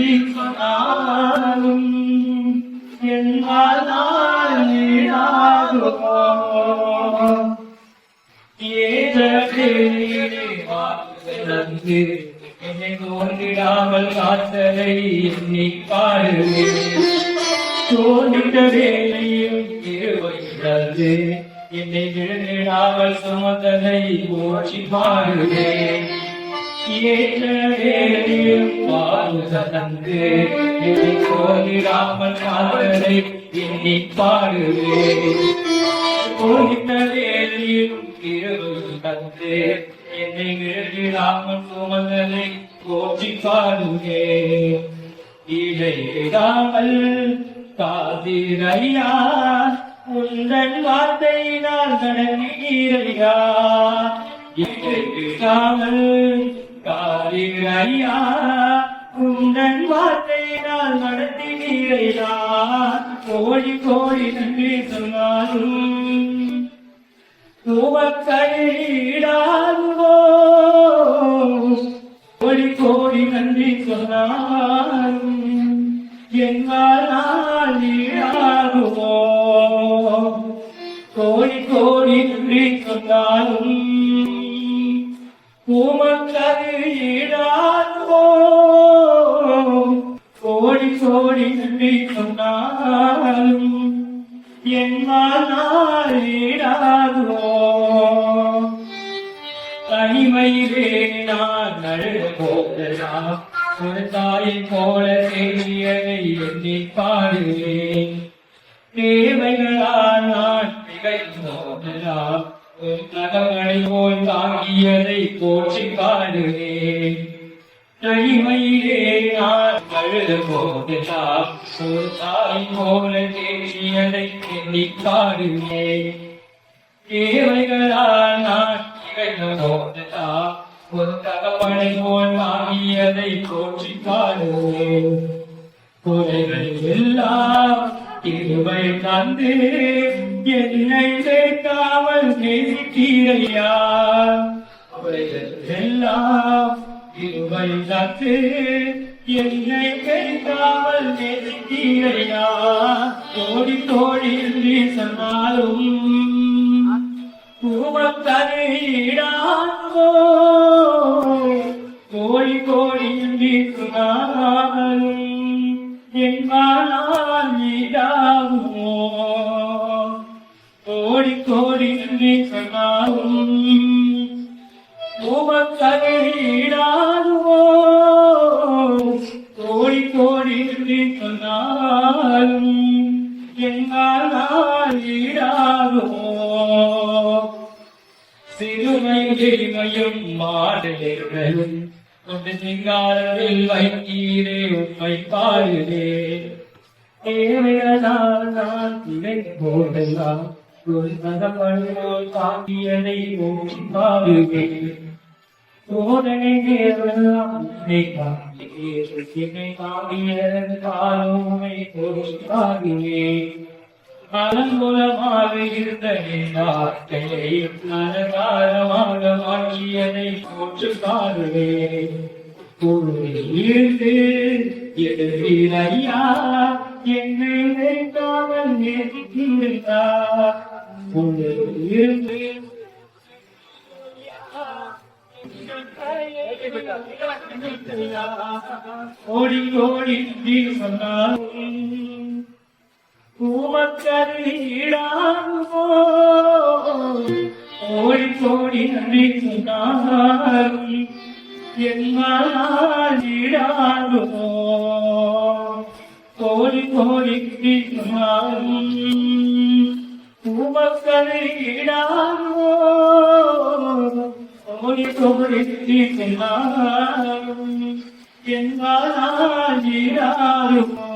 நன்றி சொன்னாலும் என்னால் ஈடாகுமோ ஏதற்கு என்னை தோன்றிடாமல் காத்தலை எண்ணி பாடுவேன் தோன்றிட்ட வேலையும் திருவையிடது என்னை விழுந்திடாமல் சுமந்தலை போற்றி பாடுவேன் ஏற்ற வேலையும் பாடுதந்து என்னை தோன்றிடாமல் காத்தலை எண்ணி பாடுவேன் தோன்றிட்ட வேலையும் திருவையிடது என்னை விழுந்திடாமல் சுமந்தலை போற்றி பாடுவேன் இடையிடாமல் காதிரையா உந்தன் வார்த்தையினால் கடந்தீரையா இடையிடாமல் காதிரையா உந்தன் வார்த்தையினால் நடத்தினீரையா கோழி கோழி நன்றி சொன்னாலும் உமக்கீடாகுமோ கோடி கோடி நன்றி சொன்னாலும் எங்கால் ஈடாகுமோ கோடி கோடி நன்றி சொன்னாலும் உமக்கு ஈடாகுமோ கோடி கோடி நன்றி சொன்னாலும் எங்கால் ஈடாகுமோ தனிமையிலே நான் அழுத போதலாம் ஒரு தாயை போல தேவியனை எண்ணி பாடுவேன் தேவைகளால் நான் திகைத்து போதலாம் ஒரு நகமணி போல் தாங்கியதை போற்றி பாடுவேன் தனிமையிலே நான் அழுத போதலாம் ஒரு தாய் போல தேவியனை எண்ணி பாடுவேன் தேவைகளால் நான் ஒரு தகப்பனை போல் வாங்கியதை போற்றி பாடுவேன் குறைகள் எல்லாம் இருவை தந்து என்னை சேர்க்காமல் நேசித்தீரையா குறைகள் எல்லாம் இருவை தந்து என்னை சேர்க்காமல் நேசித்தீரையா கோடி கோடி சொன்னாலும் உமக்கீடாகுமோ கோடி கோடி நன்றி சொன்னாலும் என்னால் ஈடாகுமோ கோடி கோடி நன்றி சொன்னாலும் உமக்கீடாகுமோ கோடி கோடி நன்றி சொன்னாலும் என்னால் ஈடாகுமோ சிறுமையும் மாடலும் கொண்டு சிங்காரவில் வைத்தீரே உண்மை பாடுவே தேவையனால் நான் இதை போடலாம் ஒரு நகப்போல் தாக்கியதை போற்றி பாடுவேன் சோதனை நேரெல்லாம் என்னை தாங்கியதன் காலோமை போற்றி பாடுவேன் அலங்குலமாக இருந்த நாட்களை அலங்காரமாக மாற்றியதை போற்று பாடுவேன் இருந்து எதிரையா என்னை நினைக்காமல் நேசித்திருந்தார் இருந்து ஓடி ஓடி சொன்னாலும் உமக்கீடாகுமோ கோடி கோடி நன்றி சொன்னாலும் என்னால் ஈடாகுமோ கோடி கோடி நன்றி சொன்னாலும் உமக்கீடாகுமோ கோடி கோடி நன்றி சொன்னாலும் என்னால் ஈடாகுமோ